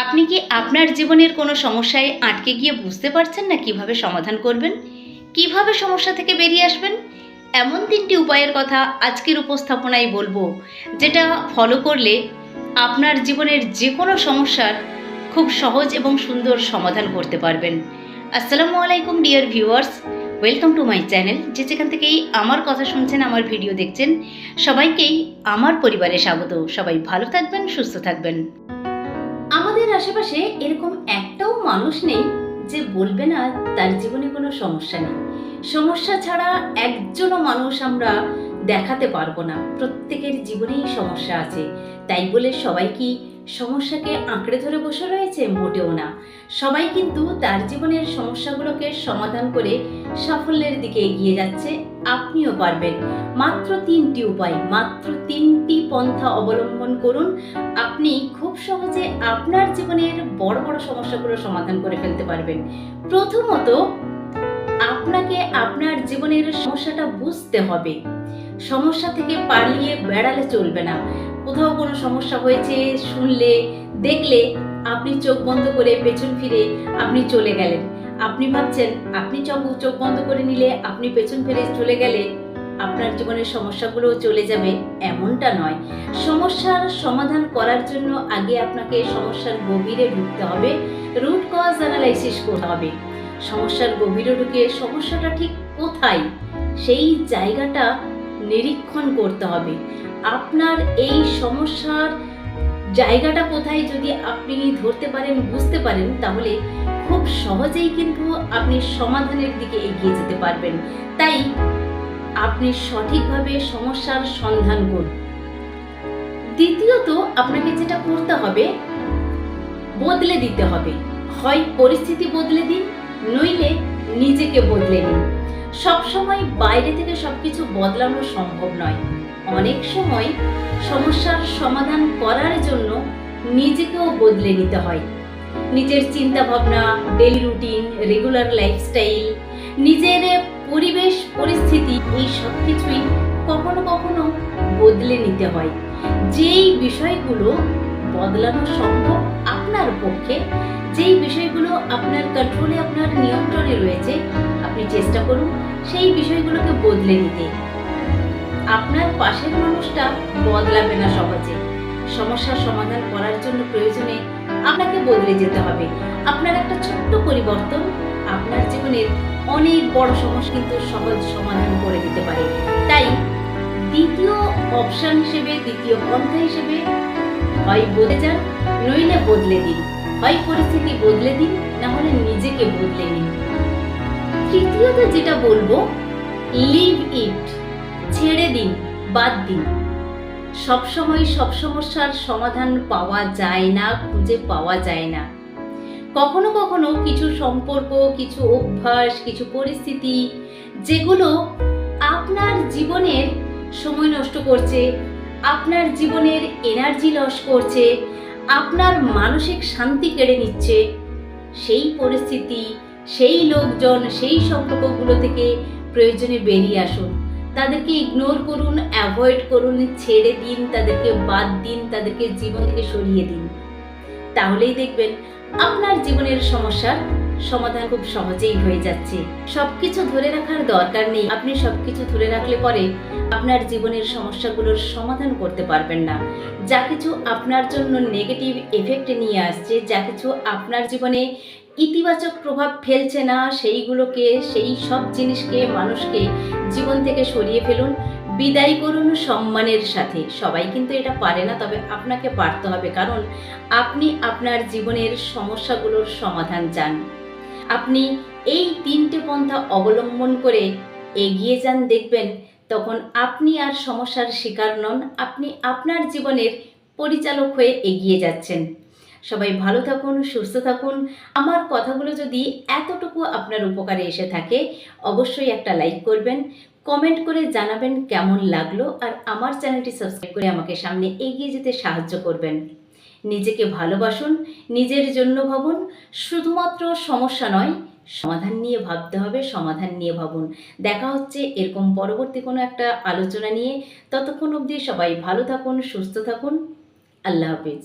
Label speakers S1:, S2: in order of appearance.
S1: আপনি কি আপনার জীবনের কোনো সমস্যায় আটকে গিয়ে বুঝতে পারছেন না কিভাবে সমাধান করবেন, কিভাবে সমস্যা থেকে বেরিয়ে আসবেন? এমন 3টি উপায়ের কথা আজকের উপস্থাপনায় বলবো, যেটা ফলো করলে আপনার জীবনের যে কোনো সমস্যার খুব সহজ এবং সুন্দর সমাধান করতে পারবেন। আসসালামু আলাইকুম dear viewers, welcome to my channel. যেখান থেকেই আমার কথা শুনছেন, আমার ভিডিও দেখছেন, সবাইকেই আমার পরিবারে স্বাগত। সবাই ভালো থাকবেন, সুস্থ থাকবেন। আমাদের আশেপাশে এরকম একটাও মানুষ নেই যে বলবে না তার জীবনে কোনো সমস্যা নেই। সমস্যা ছাড়া একজনও মানুষ আমরা দেখাতে পারবো না। প্রত্যেকের জীবনেই সমস্যা আছে। তাই বলে সবাই কি সমস্যাকে আঁকড়ে ধরে বসে রয়েছে? মোটেও না। সবাই কিন্তু তার জীবনের সমস্যাগুলোকে সমাধান করে সাফল্যের দিকে এগিয়ে যাচ্ছে। আপনিও পারবেন। মাত্র 3টি উপায়, মাত্র 3টি পন্থা অবলম্বন করুন। আপনি খুব সহজে আপনার জীবনের বড় বড় সমস্যাগুলো সমাধান করে ফেলতে পারবেন। প্রথমত, আপনাকে আপনার জীবনের সমস্যাটা বুঝতে হবে। সমস্যা থেকে পালিয়ে বেড়ালে চলবে না। কোথাও কোনো সমস্যা হয়েছে শুনলে, দেখলে আপনি চোখ বন্ধ করে পেছন ফিরে আপনি চলে গেলেন। আপনি ভাবছেন আপনি চোখ বন্ধ করে নিলে, আপনি পেছন ফিরে চলে গেলে আপনার জীবনের সমস্যাগুলো চলে যাবে, এমনটা নয়। সমস্যার সমাধান করার জন্য আগে আপনাকে সমস্যার গভীরে ঢুকতে হবে, রুট কজ অ্যানালাইসিস করতে হবে। সমস্যার গভীরে ঢুকে সমস্যাটা ঠিক কোথায় সেই জায়গাটা নিরীক্ষণ করতে হবে। আপনার এই সমস্যার জায়গাটা কোথায় যদি আপনি ধরতে পারেন, বুঝতে পারেন, তাহলে খুব সহজেই কিন্তু আপনি সমাধানের দিকে এগিয়ে যেতে পারবেন। তাই আপনি সঠিকভাবে সমস্যার সন্ধান করুন। দ্বিতীয়ত, আপনাকে যেটা করতে হবে, বদলে দিতে হবে। হয় পরিস্থিতি বদলে দিন, নইলে নিজেকে বদলে নিন। সবসময় বাইরে থেকে সবকিছু বদলানো সম্ভব নয়। অনেক সময় সমস্যার সমাধান করার জন্য নিজেকেও বদলে নিতে হয়। নিজের চিন্তা ভাবনা, ডেইলি রুটিন, রেগুলার লাইফস্টাইল, নিজের পরিবেশ পরিস্থিতি, এই সব কিছুই কখনো কখনো বদলে নিতে হয়। যেই বিষয়গুলো বদলানো সম্ভব আপনার পক্ষে, যেই বিষয়গুলো আপনার কন্ট্রোলে, আপনার নিয়ন্ত্রণে রয়েছে, আপনি চেষ্টা করুন সেই বিষয়গুলোকে বদলে নিতে। আপনার পাশের মানুষটা বদলাবে না সহজে। সমস্যার সমাধান করার জন্য প্রয়োজনে আপনাকে বদলে যেতে হবে। আপনার একটা ছোট্ট পরিবর্তন আপনার জীবনের অনেক বড় সমস্যা কিন্তু সহজ সমাধান করে দিতে পারে। তাই দ্বিতীয় অপশন হিসেবে, দ্বিতীয় পন্থা হিসেবে, হয় বদলে যান, নইলে বদলে দিন। হয় পরিস্থিতি বদলে দিন, না হলে নিজেকে বদলে নিন। তৃতীয়ত যেটা বলবো, লিভ ইট, ছেড়ে দিন, বাদ দিন। সবসময় সব সমস্যার সমাধান পাওয়া যায় না, খুঁজে পাওয়া যায় না। কখনো কখনো কিছু সম্পর্ক, কিছু অভ্যাস, কিছু পরিস্থিতি, যেগুলো আপনার জীবনের সময় নষ্ট করছে, আপনার জীবনের এনার্জি লস করছে, আপনার মানসিক শান্তি কেড়ে নিচ্ছে, সেই পরিস্থিতি, সেই লোকজন, সেই সম্পর্কগুলো থেকে প্রয়োজনে বেরিয়ে আসুন। তাদেরকে ইগনোর করুন, অ্যাভয়েড করুন, ছেড়ে দিন, তাদেরকে বাদ দিন, তাদেরকে জীবন থেকে সরিয়ে দিন। তাহলেই দেখবেন আপনার জীবনের সমস্যার সমাধান খুব সহজেই হয়ে যাচ্ছে। সবকিছু ধরে রাখার দরকার নেই। আপনি সবকিছু ধরে রাখলে পরে আপনার জীবনের সমস্যাগুলোর সমাধান করতে পারবেন না। যা কিছু আপনার জন্য নেগেটিভ এফেক্ট নিয়ে আসছে, যা কিছু আপনার জীবনে ইতিবাচক প্রভাব ফেলছে না, সেইগুলোকে, সেই সব জিনিসকে, মানুষকে জীবন থেকে সরিয়ে ফেলুন, বিদায় করুন সম্মানের সাথে। সবাই কিন্তু এটা পারে না, তবে আপনাকে পারতে হবে, কারণ আপনি আপনার জীবনের সমস্যাগুলোর সমাধান চান। আপনি এই 3টে পন্থা অবলম্বন করে এগিয়ে যান, দেখবেন তখন আপনি আর সমস্যার শিকার নন, আপনি আপনার জীবনের পরিচালক হয়ে এগিয়ে যাচ্ছেন। সবাই ভালো থাকুন, সুস্থ থাকুন। আমার কথাগুলো যদি এতটুকু আপনার উপকারে এসে থাকে, অবশ্যই একটা লাইক করবেন, কমেন্ট করে জানাবেন কেমন লাগলো, আর আমার চ্যানেলটি সাবস্ক্রাইব করে আমাকে সামনে এগিয়ে যেতে সাহায্য করবেন। নিজেকে ভালোবাসুন, নিজের জন্য ভাবুন। শুধুমাত্র সমস্যা নয়, সমাধান নিয়ে ভাবতে হবে, সমাধান নিয়ে ভাবুন। দেখা হচ্ছে এরকম পরবর্তী কোনো একটা আলোচনা নিয়ে। ততক্ষণ অবধি সবাই ভালো থাকুন, সুস্থ থাকুন। আল্লাহ হাফিজ।